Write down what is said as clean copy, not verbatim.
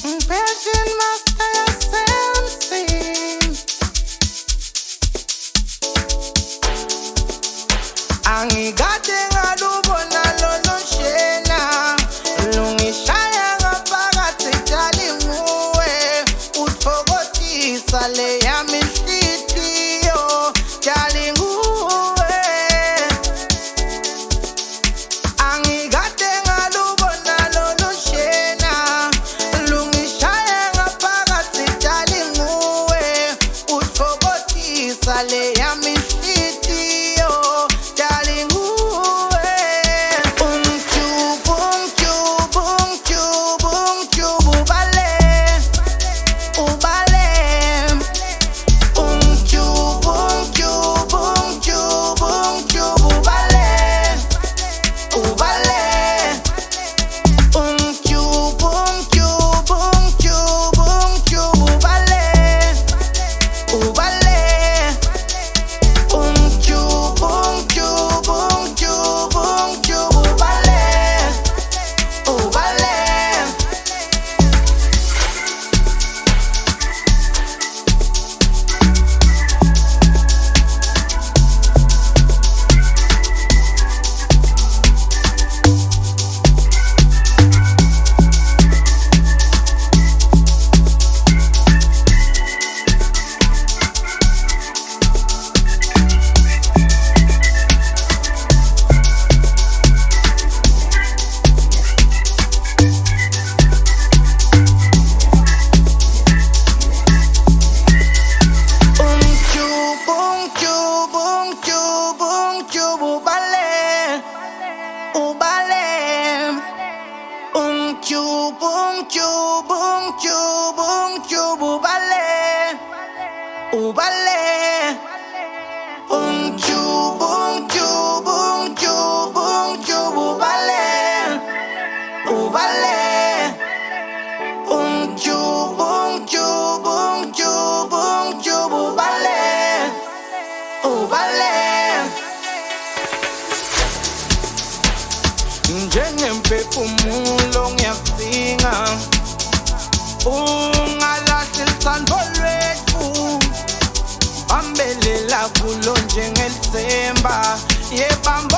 Virgin Mafia Sensi. Angigade ngalubona lolo shena. Lungishaya ngaphakathi Dali nguwe. Uthokozisa le yami inhliziyo. Dali nguwe. Angigade ngalubona lolo shena. Lungishaya ngaphakathi Dali nguwe. Uthokozisa le yami inhliziyo. Dali nguwe. Umtyubu, umtyubu, umtyubu, umtyubu, ubale. Ubale. Umtyubu, umtyubu, umtyubu, umtyubu, ubale. Ubale. Umtyubu, umtyubu, umtyubu, umtyubu, ubale. Ubale. Umtyubu, umtyubu, umtyubu, umtyubu, ubale. Ubale. Umtyubu, umtyubu, umtyubu, umtyubu, ubale. Ubale. Umtyubu, umtyubu, umtyubu, umtyubu, ubale. Ubale. Umtyubu, umtyubu, umtyubu, umtyubu, ubale. Ubale. Umtyubu, umtyubu, umtyubu, umtyubu, ubale. Ubale. Njengemphefumulo ngiyakusinga. Ungalahli luthando lwethu. Ambelela kulo njengelisemba. Yebamba